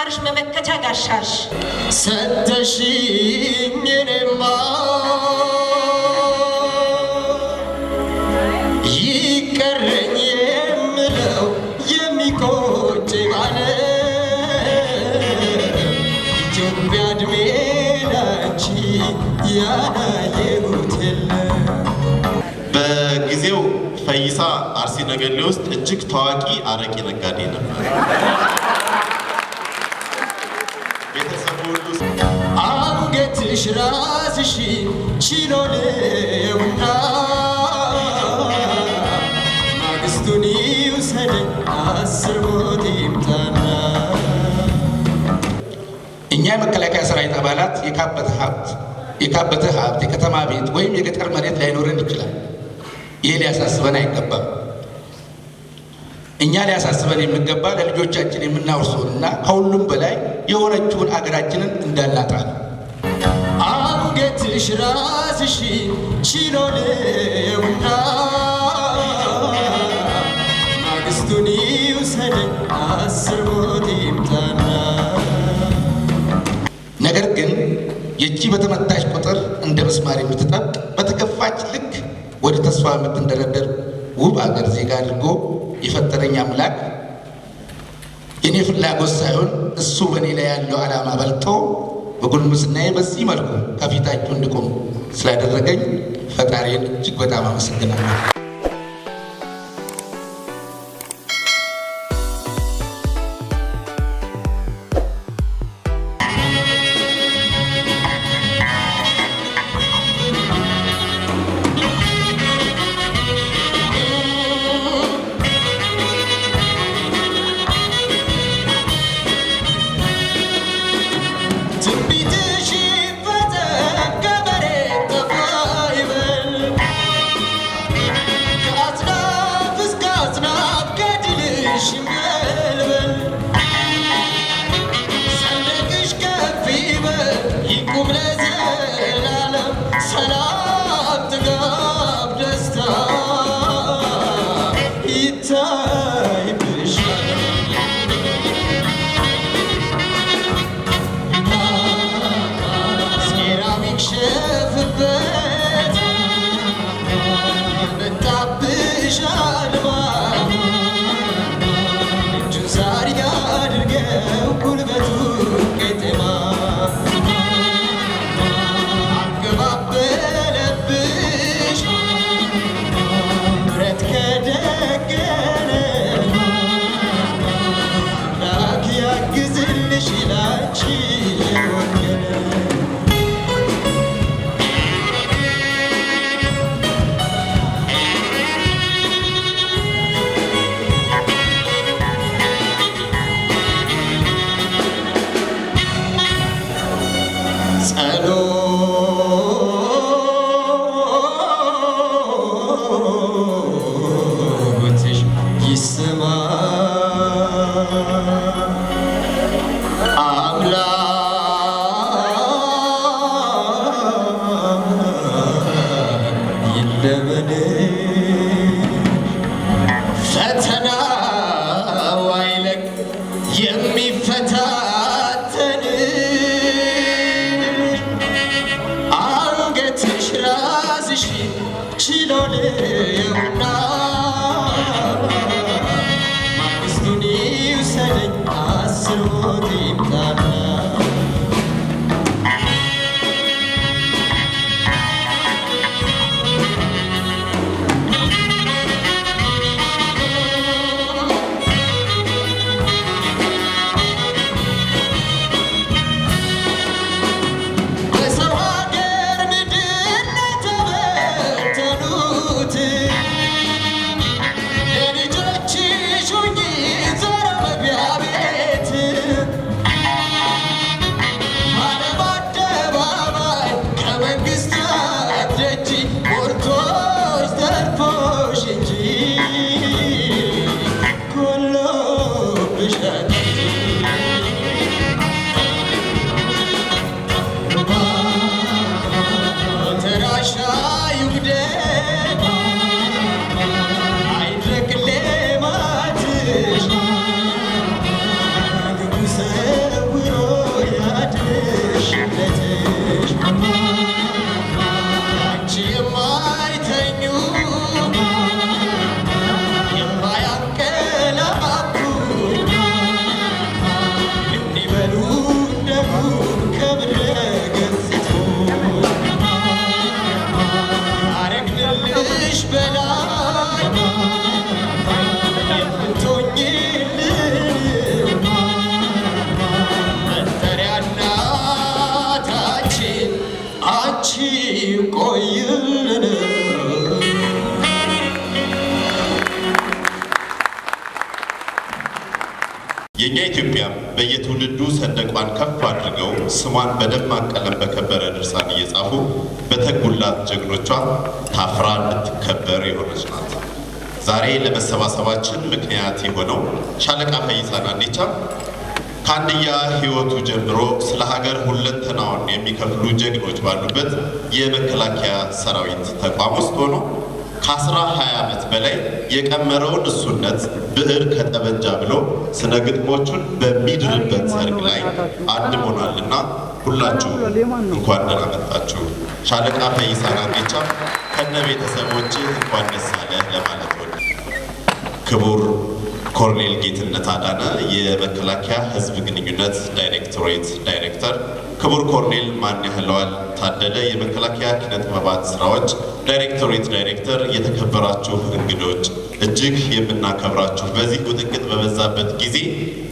ግንባርሽ መመከቻ ጋሻሽ ሰተሽኝ እኔማ ይቀረኝ የምለው የሚቆጭ ኢትዮጵያ ዕድሜ ላንቺ ያላየሁት የለም። በጊዜው ፈይሳ አርሲ ነገሌ ውስጥ እጅግ ታዋቂ አረቂ ነጋዴ ነበር። ቤተሰቡ ሁሉ አንገትሽ ራስሽ ችሎ ለውና ማግስቱን ይውሰደኝ 10 ሞት ይምታና። እኛ የመከላከያ ሰራዊት አባላት የካበተ ሀብት የከተማ ቤት ወይም የገጠር መሬት ላይኖረን ይችላል። ይህ ሊያሳስበን አይገባም። እኛ ሊያሳስበን የሚገባ ለልጆቻችን የምናወርሰውንና ከሁሉም በላይ የሆነችውን አገራችንን እንዳናጣ ነው። አንገትሽ ራስሽ ችሎ ለውና ማግስቱን ይውሰደኝ 10 ሞት ይምታና። ነገር ግን የእጅ በተመታች ቁጥር እንደ ምስማር የምትጠብቅ በተከፋች ልክ ወደ ተስፋ የምትንደረደር ውብ አገር ዜጋ አድርጎ የፈጠረኝ አምላክ የኔ ፍላጎት ሳይሆን እሱ በእኔ ላይ ያለው ዓላማ በልጦ በጉልምስናዬ በዚህ መልኩ ከፊታችሁ እንድቆም ስላደረገኝ ፈጣሪን እጅግ በጣም አመሰግናለሁ። አንቺ የማይተኙ የማያንቀላፋቱ እንዲበሉ እንደሁ ከምድረ ገጽቱ አረግንልሽ በላይ የምትሆኝልን መጠሪያ እናታችን አንቺ ቆይልን። የኛ ኢትዮጵያ በየትውልዱ ሰንደቋን ከፍ አድርገው ስሟን በደማቅ ቀለም በከበረ ድርሳን እየጻፉ በተጉላት ጀግኖቿ ታፍራ እንድትከበር የሆነች ናት። ዛሬ ለመሰባሰባችን ምክንያት የሆነው ሻለቃ ፈይሳ ናኔቻ ከአንድያ ሕይወቱ ጀምሮ ስለ ሀገር ሁለንተናውን የሚከፍሉ ጀግኖች ባሉበት የመከላከያ ሰራዊት ተቋም ውስጥ ሆኖ ከ20 ዓመት በላይ የቀመረውን እሱነት ብዕር ከጠበንጃ ብሎ ስነ ግጥሞቹን በሚድርበት ሰርግ ላይ አድሞናልና ሁላችሁ እንኳን ደህና መጣችሁ። ሻለቃ ፈይሳ ናኔቻ ከነ ቤተሰቦች እንኳን ደስ አለህ ለማለት ወደ ክቡር ኮሎኔል ጌትነት አዳነ የመከላከያ ሕዝብ ግንኙነት ዳይሬክቶሬት ዳይሬክተር፣ ክቡር ኮሎኔል ማንያህለዋል ታደለ የመከላከያ ኪነ ጥበባት ስራዎች ዳይሬክቶሬት ዳይሬክተር፣ የተከበራችሁ እንግዶች፣ እጅግ የምናከብራችሁ በዚህ ውጥንቅጥ በበዛበት ጊዜ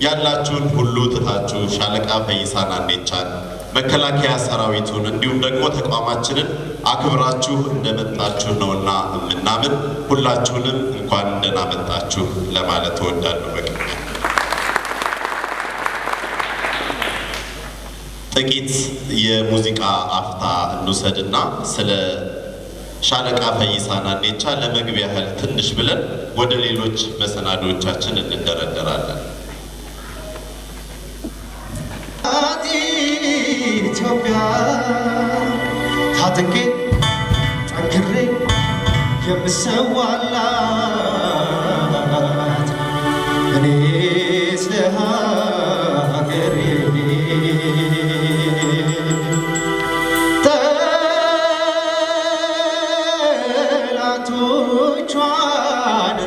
ያላችሁን ሁሉ ትታችሁ ሻለቃ ፈይሳ ናኔቻን መከላከያ ሰራዊቱን እንዲሁም ደግሞ ተቋማችንን አክብራችሁ እንደመጣችሁ ነውና የምናምን ሁላችሁንም እንኳን ደህና መጣችሁ ለማለት እወዳለሁ። በቅድሚያ ጥቂት የሙዚቃ አፍታ እንውሰድና ስለ ሻለቃ ፈይሳ ናኔቻ ለመግቢያ ያህል ትንሽ ብለን ወደ ሌሎች መሰናዶቻችን እንደረደራለን። ኢትዮጵያ ታጥቄ ጠንክሬ የምሰዋላት እኔ ስለ ሀገሬ ጠላቶቿን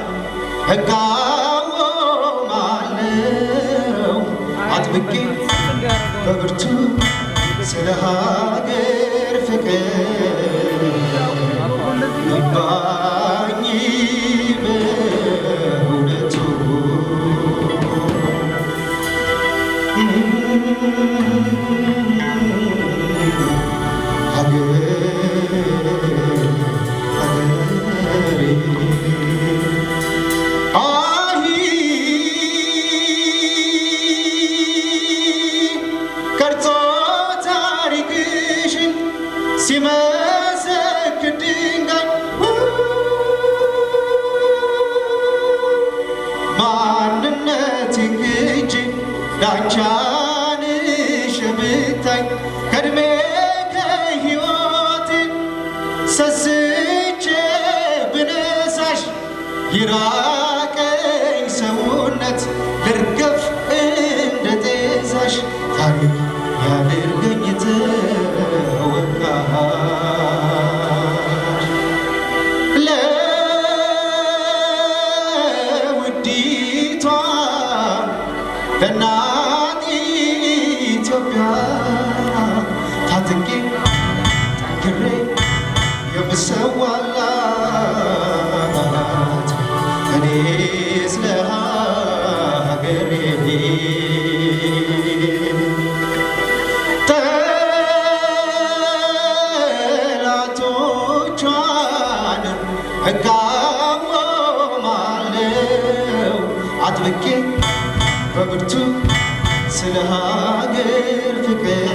እቃወማለሁ አጥብቄ በብርቱ ስለ ሀገር ፍቅር ይባኝ በእውነቱ ሲመሰክር ድንጋይ ማንነት ግጅ ዳንቻንሽ ብታይ ከእድሜ ከሕይወት ሰስቼ ብነሳሽ ይራቀኝ ሰውነት ልርገፍ እንደ ጤዛሽ ታሪክ ያድርገኝ ለውዲቷ ለእናት ኢትዮጵያ ታጥቄ ጠንክሬ የምሰዋላት እኔ ስለ ሀገሬ እቃወማለሁ አጥብቄ በብርቱ ስለ ሀገር ፍቅር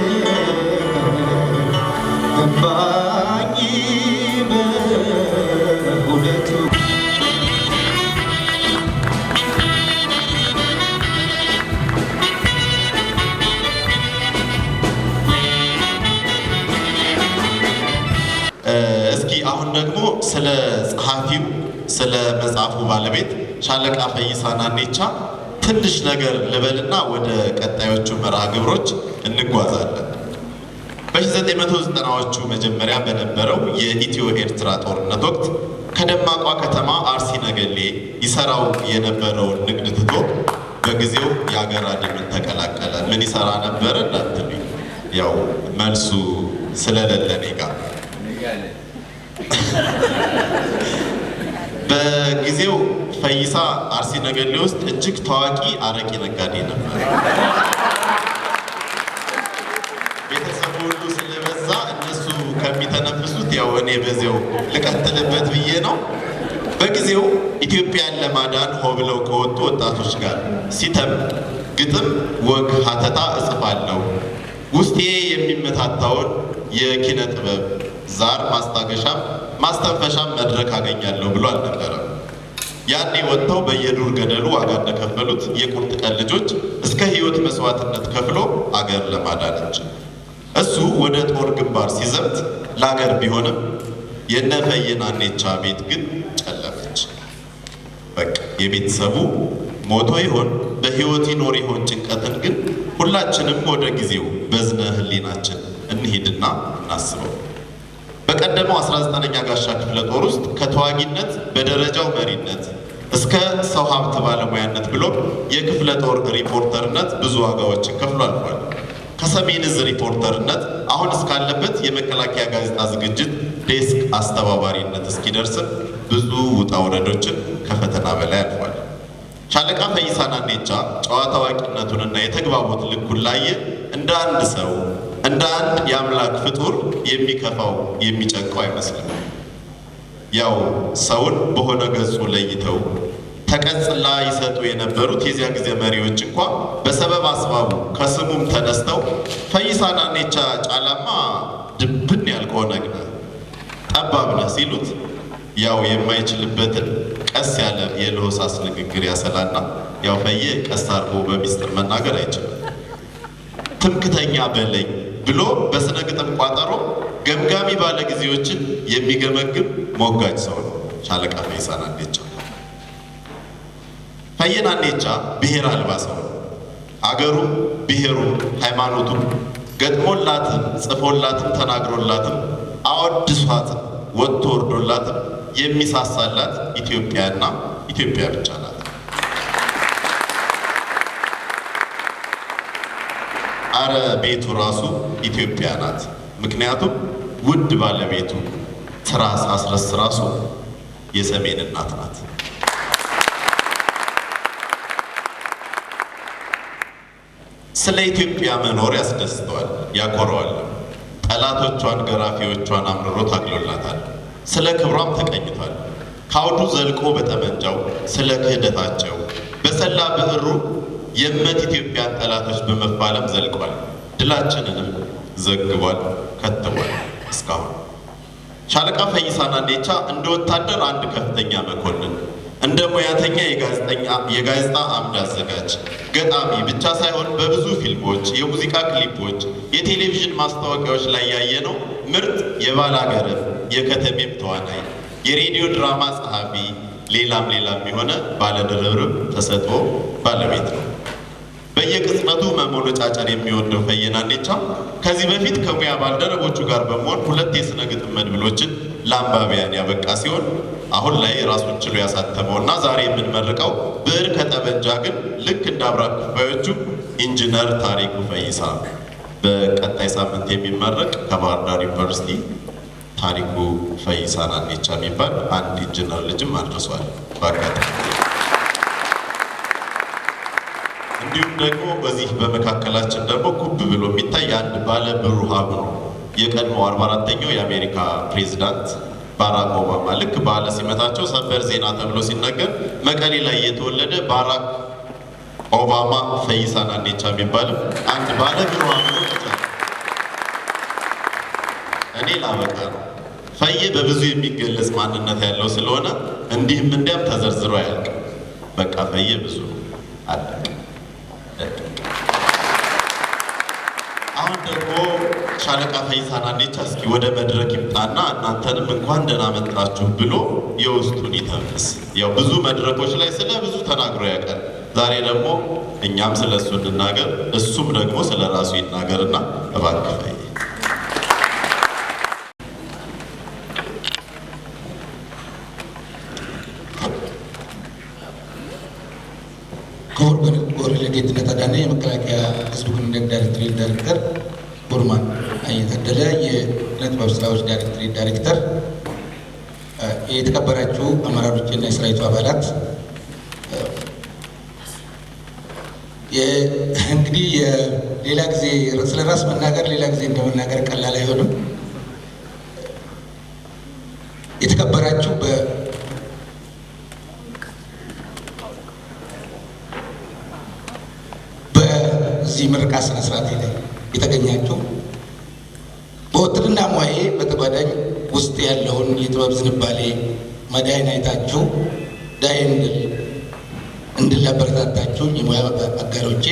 ገባኝ በእውነቱ። እስኪ አሁን ደግሞ ስለ ጸሐፊው ስለ መጽሐፉ ባለቤት ሻለቃ ፈይሳ ናኔቻ ትንሽ ነገር ልበልና ወደ ቀጣዮቹ መርሃ ግብሮች እንጓዛለን። በ1990ዎቹ መጀመሪያ በነበረው የኢትዮ ኤርትራ ጦርነት ወቅት ከደማቋ ከተማ አርሲ ነገሌ ይሰራው የነበረውን ንግድ ትቶ በጊዜው የአገር አድንን ተቀላቀለ። ምን ይሰራ ነበረ እንዳትሉኝ፣ ያው መልሱ ስለሌለ እኔ ጋር። በጊዜው ፈይሳ አርሲ ነገሌ ውስጥ እጅግ ታዋቂ አረቂ ነጋዴ ነበር። ቤተሰቡ ሁሉ ስለበዛ እነሱ ከሚተነፍሱት ያው እኔ በዚያው ልቀጥልበት ብዬ ነው። በጊዜው ኢትዮጵያን ለማዳን ሆ ብለው ከወጡ ወጣቶች ጋር ሲተም ግጥም፣ ወግ፣ ሀተታ እጽፋለሁ ውስጤ የሚመታታውን የኪነ ጥበብ ዛር ማስታገሻም ማስተንፈሻም መድረክ አገኛለሁ ብሎ አልነበረም። ያኔ ወጥተው በየዱር ገደሉ ዋጋ እንደከፈሉት የቁርጥ ቀን ልጆች እስከ ሕይወት መስዋዕትነት ከፍሎ አገር ለማዳን እንጂ። እሱ ወደ ጦር ግንባር ሲዘምት ለአገር ቢሆንም የነ ፈይና ኔቻ ቤት ግን ጨለመች። በቃ የቤተሰቡ ሞቶ ይሆን በሕይወት ይኖር ይሆን ጭንቀትን ግን ሁላችንም ወደ ጊዜው በዝነ ህሊናችን እንሂድና እናስበው። በቀደመው 19ኛ ጋሻ ክፍለ ጦር ውስጥ ከተዋጊነት በደረጃው መሪነት እስከ ሰው ሀብት ባለሙያነት ብሎ የክፍለ ጦር ሪፖርተርነት ብዙ ዋጋዎችን ከፍሎ አልፏል። ከሰሜን ዕዝ ሪፖርተርነት አሁን እስካለበት የመከላከያ ጋዜጣ ዝግጅት ዴስክ አስተባባሪነት እስኪደርስም ብዙ ውጣ ውረዶችን ከፈተና በላይ አልፏል። ሻለቃ ፈይሳ ናኔቻ ጨዋታ አዋቂነቱንና የተግባቦት ልኩን ላየ እንደ አንድ ሰው እንደ አንድ የአምላክ ፍጡር የሚከፋው የሚጨንቀው አይመስልም። ያው ሰውን በሆነ ገጹ ለይተው ተቀጽላ ይሰጡ የነበሩት የዚያ ጊዜ መሪዎች እንኳ በሰበብ አስባቡ ከስሙም ተነስተው ፈይሳ ናኔቻ ጫላማ ድብን ያልከው ነግነ ጠባብ ነህ ሲሉት ያው የማይችልበትን ቀስ ያለ የለሆሳስ ንግግር ያሰላና ያው ፈየ ቀስ አድርጎ በሚስጥር መናገር አይችልም። ትምክተኛ በለኝ ብሎ በስነ ግጥም ቋጠሮ ገምጋሚ ባለ ጊዜዎችን የሚገመግም ሞጋጅ ሰው ነው ሻለቃ ፈይሳ ናኔቻ። ፈይሳ ናኔቻ ብሔር አልባ ሰው ነው። አገሩም ብሔሩም ሃይማኖቱም ገጥሞላትም ጽፎላትም ተናግሮላትም አወድሷትም ወጥቶ ወርዶላትም የሚሳሳላት ኢትዮጵያና ኢትዮጵያ ብቻ ናት። አረ ቤቱ ራሱ ኢትዮጵያ ናት። ምክንያቱም ውድ ባለቤቱ ትራስ አስረስ ራሱ የሰሜን እናት ናት። ስለ ኢትዮጵያ መኖር ያስደስተዋል፣ ያኮረዋል። ጠላቶቿን ገራፊዎቿን አምርሮ ታግሎላታል። ስለ ክብሯም ተቀኝቷል። ካውዱ ዘልቆ በጠመንጃው ስለ ክህደታቸው በሰላ ብዕሩ የእመት ኢትዮጵያን ጠላቶች በመፋለም ዘልቋል። ድላችንንም ዘግቧል፣ ከትቧል። እስካሁን ሻለቃ ፈይሳ ናኔቻ እንደ ወታደር አንድ ከፍተኛ መኮንን፣ እንደ ሙያተኛ የጋዜጣ አምድ አዘጋጅ፣ ገጣሚ ብቻ ሳይሆን በብዙ ፊልሞች፣ የሙዚቃ ክሊፖች፣ የቴሌቪዥን ማስታወቂያዎች ላይ ያየነው ምርጥ የባላገርም የከተሜም ተዋናይ፣ የሬዲዮ ድራማ ጸሐፊ፣ ሌላም የሆነ ባለድርብርብ ተሰጥኦ ባለቤት ነው። በየቅጽበቱ መሞነጫጨር የሚወደው ፈይሳ ናኔቻ ከዚህ በፊት ከሙያ ባልደረቦቹ ጋር በመሆን 2 የሥነ ግጥም መድብሎችን ለአንባቢያን ያበቃ ሲሆን አሁን ላይ ራሱን ችሎ ያሳተመውና ዛሬ የምንመርቀው ብዕር ከጠመንጃ ግን ልክ እንደ አብራክ ኩባዮቹ ኢንጂነር ታሪኩ ፈይሳ በቀጣይ ሳምንት የሚመረቅ ከባህር ዳር ዩኒቨርሲቲ ታሪኩ ፈይሳ ናኔቻ የሚባል አንድ ኢንጂነር ልጅም አድርሷል። ባጋጣሚ እንዲሁም ደግሞ በዚህ በመካከላችን ደግሞ ኩብ ብሎ የሚታይ አንድ ባለ ብሩህ አእምሮ የቀድሞ 44ኛው የአሜሪካ ፕሬዝዳንት ባራክ ኦባማ ልክ ባለ ሲመታቸው ሰበር ዜና ተብሎ ሲነገር መቀሌ ላይ የተወለደ ባራክ ኦባማ ፈይሳ ናኔቻ የሚባል አንድ ባለ ብሩህ አእምሮ እኔ ላበቃ ነው። ፈየ በብዙ የሚገለጽ ማንነት ያለው ስለሆነ እንዲህም እንዲያም ተዘርዝሮ አያልቅም። በቃ ፈየ ብዙ አለቀ። አሁን ደግሞ ሻለቃ ፈይሳ ናኔቻ እስኪ ወደ መድረክ ይምጣና እናንተንም እንኳን ደህና መጣችሁ ብሎ የውስጡን ይተንፍስ። ያው ብዙ መድረኮች ላይ ስለ ብዙ ተናግሮ ያውቃል። ዛሬ ደግሞ እኛም ስለ እሱ እንናገር፣ እሱም ደግሞ ስለ ራሱ ይናገርና እባክህ ፈየ ኮሎኔል ጌትነት አዳነ የመከላከያ ህዝብ ግንኙነት ዳይሬክቶሬት ዳይሬክተር፣ ቡርማን አየታደለ የጥበብ ስራዎች ዳይሬክቶሬት ዳይሬክተር፣ የተከበራችሁ አመራሮችና የሰራዊቱ አባላት፣ እንግዲህ ሌላ ጊዜ ስለ ራስ መናገር ሌላ ጊዜ እንደመናገር ቀላል አይሆንም። የተከበራችሁ በዚህ ምረቃ ስነ ስርዓት ላይ የተገኛችሁ በውትድርና ሙያዬ በተጓዳኝ ውስጥ ያለውን የጥበብ ዝንባሌ መዳይን አይታችሁ ዳይን እንድላበረታታችሁ የሙያ አጋሮቼ፣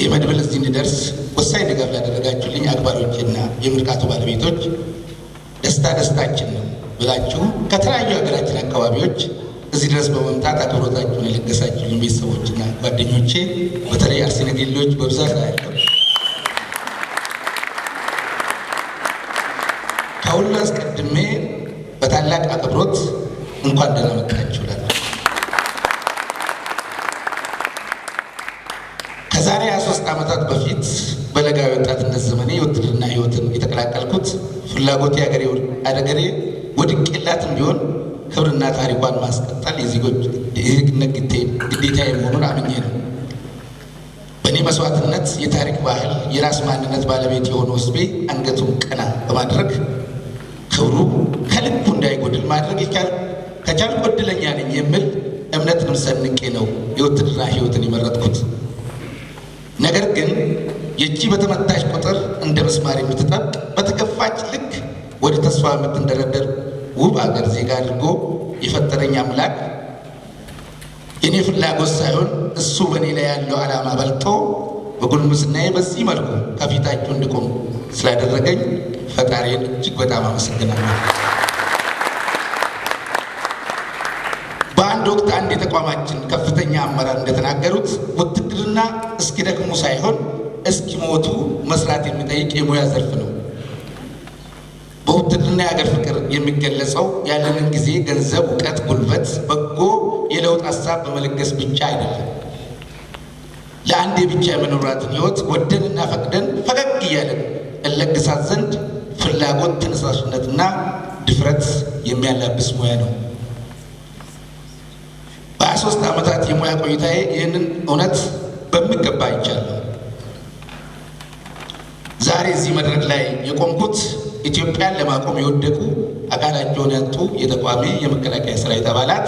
የመድብል እዚህ እንድደርስ ወሳኝ ድጋፍ ላደረጋችሁልኝ አክባሪዎቼና የምርቃቱ ባለቤቶች ደስታችን ነው ብላችሁ ከተለያዩ ሀገራችን አካባቢዎች እዚህ ድረስ በመምጣት አክብሮታችሁን የለገሳችሁልኝ ቤተሰቦችና ጓደኞቼ፣ በተለይ አርሲ ነገሌዎች በብዛት ያለው ከሁሉ አስቀድሜ በታላቅ አክብሮት እንኳን ደህና መጣችሁ እላለሁ። ከዛሬ 23 ዓመታት በፊት በለጋ ወጣትነት ዘመኔ የውትድርና ህይወትን የተቀላቀልኩት ፍላጎቴ አገሬ ወድቄላትም ቢሆን ክብርና ታሪኳን ማስቀጠል የዜግነት ግዴታዬ መሆኑን አምኜ ነው። በእኔ መስዋዕትነት የታሪክ ባህል የራስ ማንነት ባለቤት የሆነው ህዝቤ አንገቱን ቀና በማድረግ ክብሩ ከልኩ እንዳይጎድል ማድረግ ከቻልኩ እድለኛ ነኝ የሚል እምነትንም ሰንቄ ነው የውትድርና ህይወትን የመረጥኩት። ነገር ግን የእጅ በተመታች ቁጥር እንደ ምስማር የምትጠብቅ በተገፋች ልክ ወደ ተስፋ የምትንደረደር ውብ አገር ዜጋ አድርጎ የፈጠረኝ አምላክ የኔ ፍላጎት ሳይሆን እሱ በእኔ ላይ ያለው ዓላማ በልጦ በጉልምስናዬ በዚህ መልኩ ከፊታችሁ እንድቆም ስላደረገኝ ፈጣሪን እጅግ በጣም አመሰግናለሁ። በአንድ ወቅት አንድ የተቋማችን ከፍተኛ አመራር እንደተናገሩት ውትድርና እስኪደክሙ ሳይሆን እስኪሞቱ መስራት የሚጠይቅ የሙያ ዘርፍ ነው። በውትድርና የሀገር ፍቅር የሚገለጸው ያለንን ጊዜ፣ ገንዘብ፣ እውቀት፣ ጉልበት፣ በጎ የለውጥ ሀሳብ በመለገስ ብቻ አይደለም። ለአንዴ ብቻ የመኖራትን ህይወት ወደንና ፈቅደን ፈገግ እያለን እለግሳት ዘንድ ፍላጎት፣ ተነሳሽነትና ድፍረት የሚያላብስ ሙያ ነው። በ23 ዓመታት የሙያ ቆይታዬ ይህንን እውነት በሚገባ አይቻለሁ። ዛሬ እዚህ መድረክ ላይ የቆምኩት ኢትዮጵያን ለማቆም የወደቁ አካላቸውን ያጡ የተቋሚ የመከላከያ ሰራዊት አባላት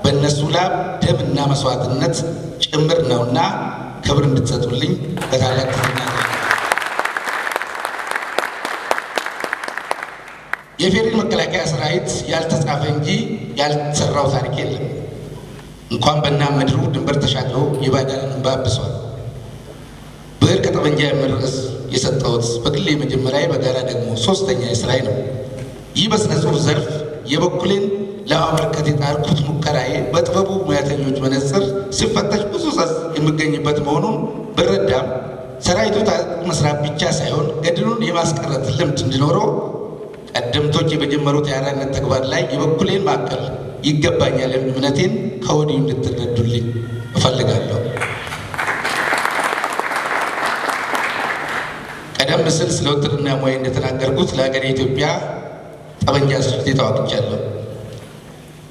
በእነሱ ላብ ደምና መስዋዕትነት ጭምር ነውና ክብር እንድትሰጡልኝ በታላቅ ትህትና የፌዴራል መከላከያ ሰራዊት ያልተጻፈ እንጂ ያልተሰራው ታሪክ የለም። እንኳን በእና ምድሩ ድንበር ተሻግሮ የባዕዳንን እንባ አብሷል። ብዕር ከጠመንጃ የሚል ርዕስ የሰጠሁት በግሌ መጀመሪያ በጋራ ደግሞ ሶስተኛ ስራዬ ነው። ይህ በስነ ጽሁፍ ዘርፍ የበኩሌን ለማበርከት የጣርኩት ሙከራዬ በጥበቡ ሙያተኞች መነጽር ሲፈተሽ ብዙ ጸጽ የሚገኝበት መሆኑን ብረዳም ሰራዊቱ መስራት ብቻ ሳይሆን ገድሉን የማስቀረት ልምድ እንዲኖረው ቀደምቶች በጀመሩት የአርአያነት ተግባር ላይ የበኩሌን ማቀል ይገባኛል እምነቴን ከወዲሁ እንድትረዱልኝ እፈልጋለሁ። ቀደም ሲል ስለ ውትድርና ሙያ እንደተናገርኩት ለሀገሬ ኢትዮጵያ ጠመንጃ ስልቴ ተዋግቻለሁ።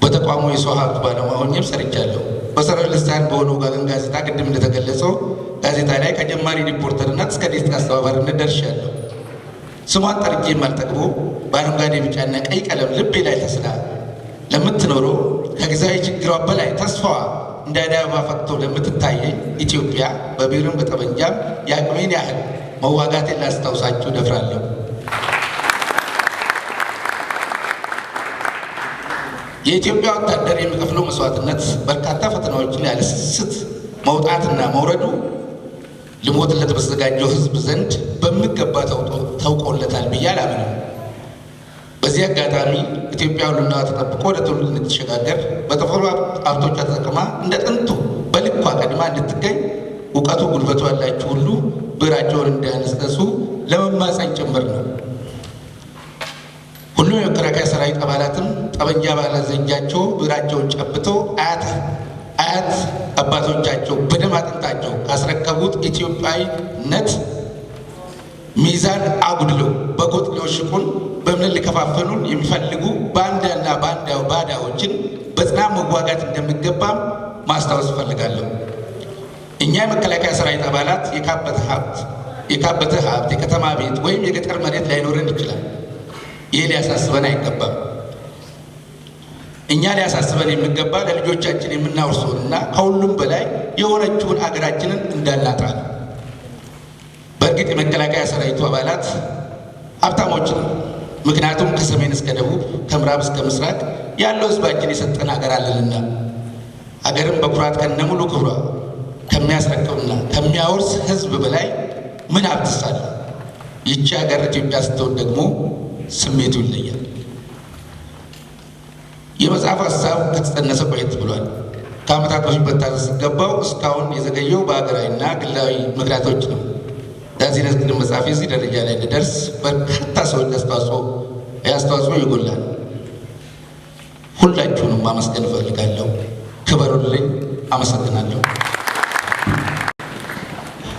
በተቋሙ የሰው ሀብት ባለሙያ ሆኜም ሰርቻለሁ። በሰራዊት ልሳን በሆነው ወጋገን ጋዜጣ ቅድም እንደተገለጸው ጋዜጣ ላይ ከጀማሪ ሪፖርተርነት እስከ ዴስክ አስተባባሪነት ደርሻለሁ። ስሟን ጠርቼ የማልጠግበው በአረንጓዴ ቢጫና ቀይ ቀለም ልቤ ላይ ተስላ ለምትኖረው ከጊዜያዊ ችግሯ በላይ ተስፋዋ እንደ አደይ አበባ ፈክቶ ለምትታየኝ ኢትዮጵያ በብዕርም በጠመንጃም የአቅሜን ያህል መዋጋቴን ላስታውሳችሁ ደፍራለሁ። የኢትዮጵያ ወታደር የሚከፍለው መስዋዕትነት በርካታ ፈተናዎችን ያለ ስስት መውጣትና መውረዱ ልሞትለት በተዘጋጀው ሕዝብ ዘንድ በሚገባ ታውቆለታል ብዬ አላምንም። በዚህ አጋጣሚ ኢትዮጵያ ሁሉናዋ ተጠብቆ ወደ ትውልድ እንድትሸጋገር በተፈጥሮ ሀብቶቿ ተጠቅማ እንደ ጥንቱ በልኳ ቀድማ እንድትገኝ እውቀቱ ጉልበቱ ያላችሁ ሁሉ ብዕራቸውን እንዳያነሳሱ ለመማፀን ጭምር ነው። ሁሉም የመከላከያ ሰራዊት አባላትም ጠመንጃ ባለዘንጃቸው ብዕራቸውን ጨብተው አያት አባቶቻቸው በደም አጥንታቸው ካስረከቡት ኢትዮጵያዊነት ሚዛን አጉድለው በጎጥ ሊወሽቁን በእምነት ሊከፋፈሉን የሚፈልጉ ባንዳና ባዳዎችን በጽናት መዋጋት እንደሚገባም ማስታወስ እፈልጋለሁ። እኛ የመከላከያ ሰራዊት አባላት የካበተ ሀብት፣ የከተማ ቤት ወይም የገጠር መሬት ላይኖረን ይችላል። ይህ ሊያሳስበን አይገባም። እኛ ሊያሳስበን የሚገባ ለልጆቻችን የምናወርሰውንና ከሁሉም በላይ የሆነችውን አገራችንን እንዳናጣ ነው። በእርግጥ የመከላከያ ሰራዊቱ አባላት ሀብታሞች ነው። ምክንያቱም ከሰሜን እስከ ደቡብ ከምዕራብ እስከ ምስራቅ ያለው ህዝባችን የሰጠን ሀገር አለንና ሀገርን በኩራት ከነሙሉ ክብሯ ከሚያስረክብና ከሚያወርስ ህዝብ በላይ ምን ሀብትስ አለ? ይቺ ሀገር ኢትዮጵያ ስትሆን ደግሞ ስሜቱ ይለያል። የመጽሐፍ ሀሳብ ከተጸነሰ ቆየት ብሏል። ከዓመታት በፊት መታዘዝ ሲገባው እስካሁን የዘገየው በሀገራዊና ግላዊ ምክንያቶች ነው። ዳዚህ ነስክን መጽሐፍ የዚህ ደረጃ ላይ ሊደርስ በርካታ ሰዎች አስተዋጽኦ ይጎላል። ሁላችሁንም ማመስገን እፈልጋለሁ። ክበሩልኝ። አመሰግናለሁ።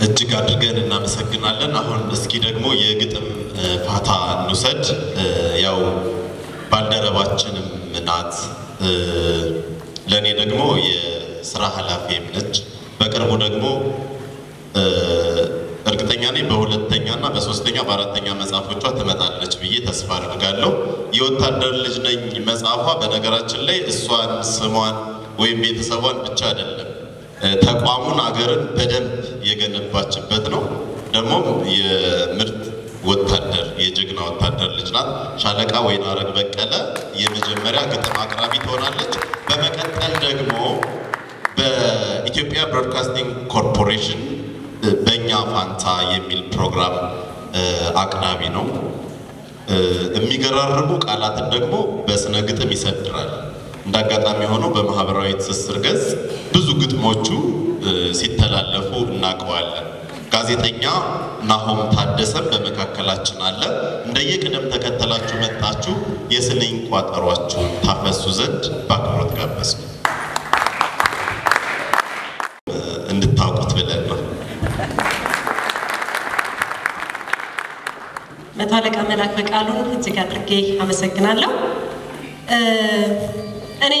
እጅግ አድርገን እናመሰግናለን። አሁን እስኪ ደግሞ የግጥም ፋታ እንውሰድ። ያው ባልደረባችንም ናት፣ ለእኔ ደግሞ የስራ ኃላፊም ነች። በቅርቡ ደግሞ እርግጠኛ ነኝ በሁለተኛና በሶስተኛ በአራተኛ መጽሐፎቿ ትመጣለች ብዬ ተስፋ አድርጋለሁ። የወታደር ልጅ ነኝ መጽሐፏ በነገራችን ላይ እሷን ስሟን ወይም ቤተሰቧን ብቻ አይደለም ተቋሙን አገርን በደንብ የገነባችበት ነው። ደግሞ የምርጥ ወታደር የጀግና ወታደር ልጅ ናት። ሻለቃ ወይናረግ በቀለ የመጀመሪያ ግጥም አቅራቢ ትሆናለች። በመቀጠል ደግሞ በኢትዮጵያ ብሮድካስቲንግ ኮርፖሬሽን በእኛ ፋንታ የሚል ፕሮግራም አቅራቢ ነው። የሚገራርሙ ቃላትን ደግሞ በስነ ግጥም ይሰድራል። እንዳጋጣሚ ሆኖ በማህበራዊ ትስስር ገጽ ብዙ ግጥሞቹ ሲተላለፉ እናውቀዋለን። ጋዜጠኛ ናሆም ታደሰም በመካከላችን አለ። እንደየቅደም ተከተላችሁ መጣችሁ የስንኝ ቋጠሯችሁን ታፈሱ ዘንድ በአክብሮት ጋበዝኩ። እንድታውቁት ብለን ነው። መቶ አለቃ መላክ በቃሉን እጅግ አድርጌ አመሰግናለሁ። እኔ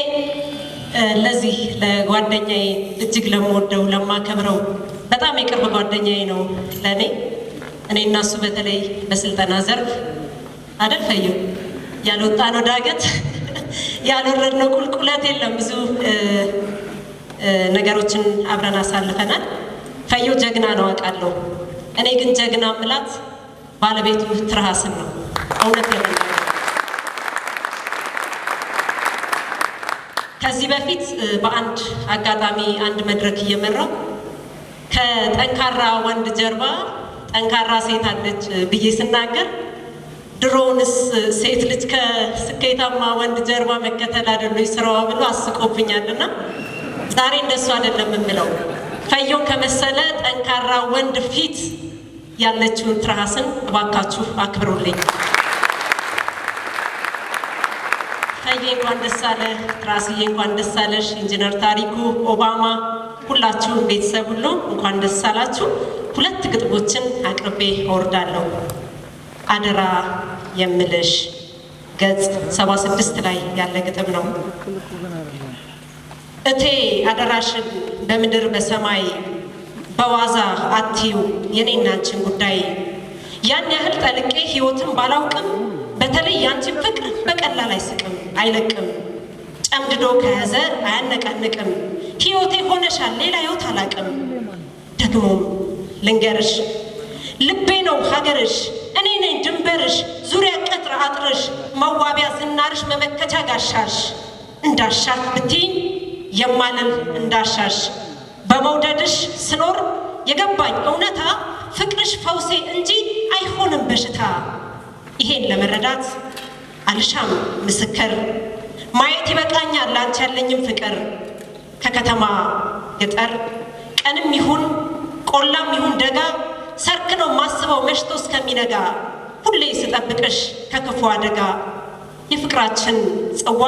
ለዚህ ለጓደኛዬ እጅግ ለምወደው ለማከብረው በጣም የቅርብ ጓደኛዬ ነው ለእኔ እና እሱ በተለይ በስልጠና ዘርፍ አይደል ፈየው ያልወጣነው ዳገት ያልወረድነው ቁልቁለት የለም። ብዙ ነገሮችን አብረን አሳልፈናል። ፈየው ጀግና ነው አውቃለሁ። እኔ ግን ጀግና ምላት ባለቤቱ ትርሃስን ነው። እውነት ለመናገር ከዚህ በፊት በአንድ አጋጣሚ አንድ መድረክ እየመራው ከጠንካራ ወንድ ጀርባ ጠንካራ ሴት አለች ብዬ ስናገር ድሮውንስ ሴት ልጅ ከስኬታማ ወንድ ጀርባ መከተል አይደሉ ስራዋ ብሎ አስቆብኛልና ዛሬ እንደሱ አይደለም የምለው። ፈየው ከመሰለ ጠንካራ ወንድ ፊት ያለችውን ትርሃስን እባካችሁ አክብሩልኝ። ፈዬ እንኳን ደስ አለህ፣ ትርሃስዬ እንኳን ደስ አለሽ፣ ኢንጂነር ታሪኩ ኦባማ፣ ሁላችሁም ቤተሰብ ሁሉ እንኳን ደስ አላችሁ። ሁለት ግጥሞችን አቅርቤ እወርዳለሁ። አደራ የምልሽ ገጽ 76 ላይ ያለ ግጥም ነው። እቴ አደራሽን በምድር በሰማይ በዋዛ አትዩ የኔና አንቺን ጉዳይ። ያን ያህል ጠልቄ ህይወትን ባላውቅም በተለይ ያንቺን ፍቅር በቀላል አይስቅም አይለቅም። ጨምድዶ ከያዘ አያነቃንቅም። ህይወቴ ሆነሻል ሌላ ህይወት አላቅም። ደግሞም ልንገርሽ ልቤ ነው ሀገርሽ፣ እኔ ነኝ ድንበርሽ፣ ዙሪያ ቅጥር አጥርሽ፣ መዋቢያ ዝናርሽ፣ መመከቻ ጋሻሽ። እንዳሻሽ ብትይኝ የማልል እንዳሻሽ በመውደድሽ ስኖር የገባኝ እውነታ ፍቅርሽ ፈውሴ እንጂ አይሆንም በሽታ። ይሄን ለመረዳት አልሻም ምስክር፣ ማየት ይበቃኛል ላንቺ ያለኝም ፍቅር። ከከተማ ገጠር ቀንም ይሁን ቆላም ይሁን ደጋ ሰርክ ነው ማስበው መሽቶ እስከሚነጋ። ሁሌ ስጠብቅሽ ከክፉ አደጋ የፍቅራችን ጽዋ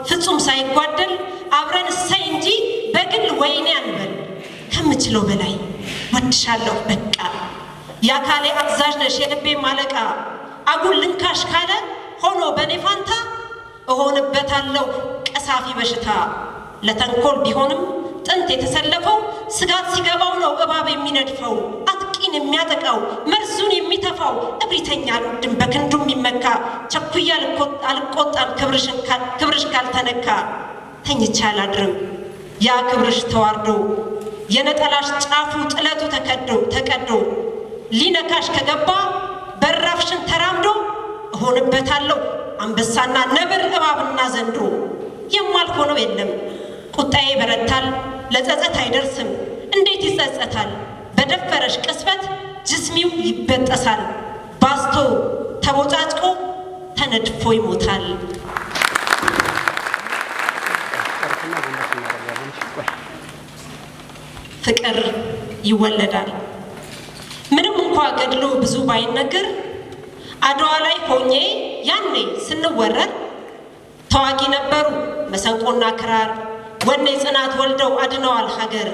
ፍጹም ሳይጓደል አብረን እሰይ እንጂ በግል ወይኔ አንበል። ከምችለው በላይ ወድሻለሁ በቃ የአካሌ አዛዥ ነሽ የልቤ ማለቃ። አጉል ልንካሽ ካለ ሆኖ በኔ ፋንታ እሆንበታለሁ ቀሳፊ በሽታ። ለተንኮል ቢሆንም ጥንት የተሰለፈው ስጋት ሲገባው ነው እባብ የሚነድፈው። አጥቂን የሚያጠቃው መርዙን የሚተፋው እብሪተኛ አልወድም በክንዱ የሚመካ። ቸኩያ አልቆጣም ክብርሽ ካልተነካ። ተኝቼ አላድርም ያ ክብርሽ ተዋርዶ የነጠላሽ ጫፉ ጥለቱ ተቀዶ። ሊነካሽ ከገባ በራፍሽን ተራምዶ እሆንበታለሁ አንበሳና ነብር እባብና ዘንዶ። የማልሆነው የለም ቁጣዬ በረታል ለጸጸት አይደርስም። እንዴት ይጸጸታል በደፈረሽ ቅስበት ጅስሚው ይበጠሳል። ባስቶ ተቦጫጭቆ ተነድፎ ይሞታል። ፍቅር ይወለዳል ምንም እንኳ ገድሎ ብዙ ባይነገር። አድዋ ላይ ሆኜ ያኔ ስንወረር ተዋጊ ነበሩ መሰንቆና ክራር። ወኔ ጽናት ወልደው አድነዋል ሀገር።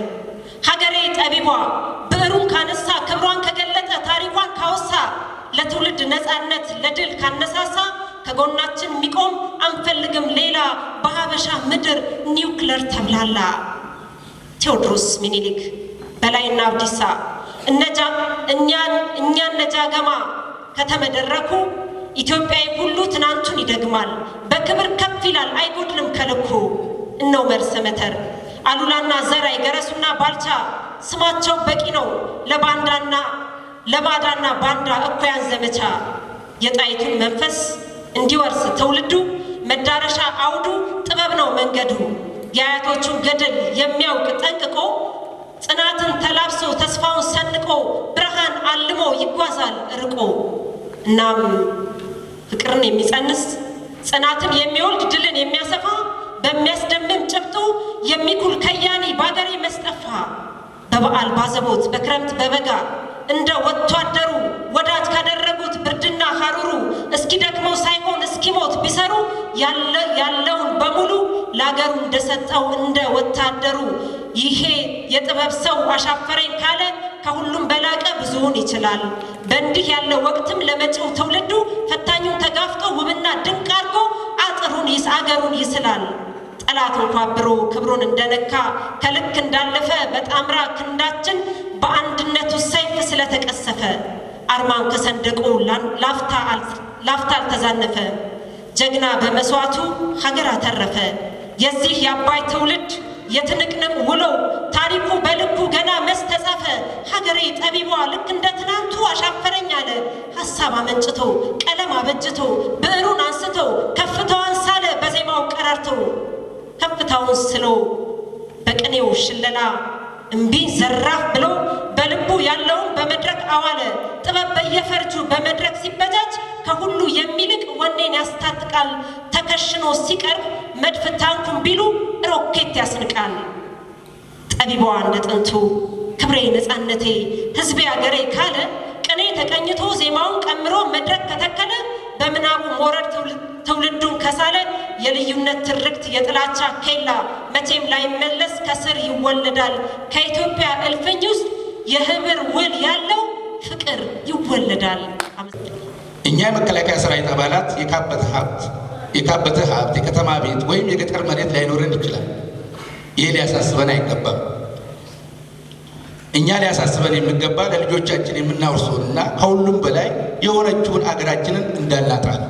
ሀገሬ ጠቢቧ ብዕሩን ካነሳ ክብሯን ከገለጠ ታሪኳን ካወሳ ለትውልድ ነፃነት ለድል ካነሳሳ ከጎናችን ሚቆም አንፈልግም ሌላ። በሀበሻ ምድር ኒውክለር ተብላላ። ቴዎድሮስ ሚኒሊክ በላይና አብዲሳ እኛን ነጃገማ ከተመደረኩ ኢትዮጵያዊ ሁሉ ትናንቱን ይደግማል። በክብር ከፍ ይላል አይጎድልም ከልኩ። እነው መርሰ መተር አሉላና ዘራይ ገረሱና ባልቻ ስማቸው በቂ ነው ለባዳና ባንዳ እኩያን ዘመቻ። የጣይቱን መንፈስ እንዲወርስ ትውልዱ መዳረሻ አውዱ ጥበብ ነው መንገዱ። የአያቶቹን ገድል የሚያውቅ ጠንቅቆ ጽናትን ተላብሶ ተስፋውን ሰንቆ ብርሃን አልሞ ይጓዛል ርቆ። እናም ፍቅርን የሚጸንስ ጽናትን የሚወልድ ድልን የሚያሰፋ በሚያስደምም ጭብጡ የሚኩል ከያኒ ባገሬ መስጠፋ። በበዓል ባዘቦት በክረምት በበጋ እንደ ወታደሩ ወዳጅ ካደረጉት ብርድና ሐሩሩ እስኪደክመው ሳይሆን እስኪሞት ቢሰሩ ያለውን በሙሉ ለአገሩ እንደሰጠው እንደ ወታደሩ። ይሄ የጥበብ ሰው አሻፈረኝ ካለ ከሁሉም በላቀ ብዙውን ይችላል። በእንዲህ ያለ ወቅትም ለመጪው ትውልዱ ፈታኙን ተጋፍጦ ውብና ድንቅ አድርጎ አገሩን ይስላል። ጠላት እንኳ ብሮ ክብሩን እንደነካ ከልክ እንዳለፈ በጣምራ ክንዳችን በአንድነቱ ሰይፍ ስለተቀሰፈ አርማን ከሰንደቁ ላፍታ አልተዛነፈ። ጀግና በመስዋዕቱ ሀገር አተረፈ። የዚህ የአባይ ትውልድ የትንቅንቅ ውሎ ታሪኩ በልኩ ገና መስተጻፈ። ሀገሬ ጠቢቧ ልክ እንደ ትናንቱ አሻፈረኝ አለ። ሀሳብ አመንጭቶ ቀለም አበጅቶ ብዕሩን አንስቶ ከፍታዋን ሳለ በዜማው ቀረርቶ ከፍታውን ስሎ በቅኔው ሽለላ እምቢኝ ዘራፍ ብሎ በልቡ ያለውን በመድረክ አዋለ። ጥበብ በየፈርጁ በመድረክ ሲበጃጅ ከሁሉ የሚልቅ ወኔን ያስታጥቃል። ተከሽኖ ሲቀርብ መድፍ ታንኩን ቢሉ ሮኬት ያስንቃል። ጠቢቧ እንደ ጥንቱ ክብሬ ነፃነቴ ሕዝቤ አገሬ ካለ ቅኔ ተቀኝቶ ዜማውን ቀምሮ መድረክ ከተከለ በምናቡ ሞረድ ትውልዱን ከሳለ የልዩነት ትርክት የጥላቻ ኬላ መቼም ላይመለስ ከስር ይወለዳል። ከኢትዮጵያ እልፍኝ ውስጥ የህብር ውል ያለው ፍቅር ይወለዳል። እኛ የመከላከያ ሰራዊት አባላት የካበተ ሀብት የከተማ ቤት ወይም የገጠር መሬት ላይኖረን ይችላል። ይህ ሊያሳስበን አይገባም። እኛ ሊያሳስበን የሚገባ ለልጆቻችን የምናወርሰውንና ከሁሉም በላይ የሆነችውን አገራችንን እንዳናጣ ነው።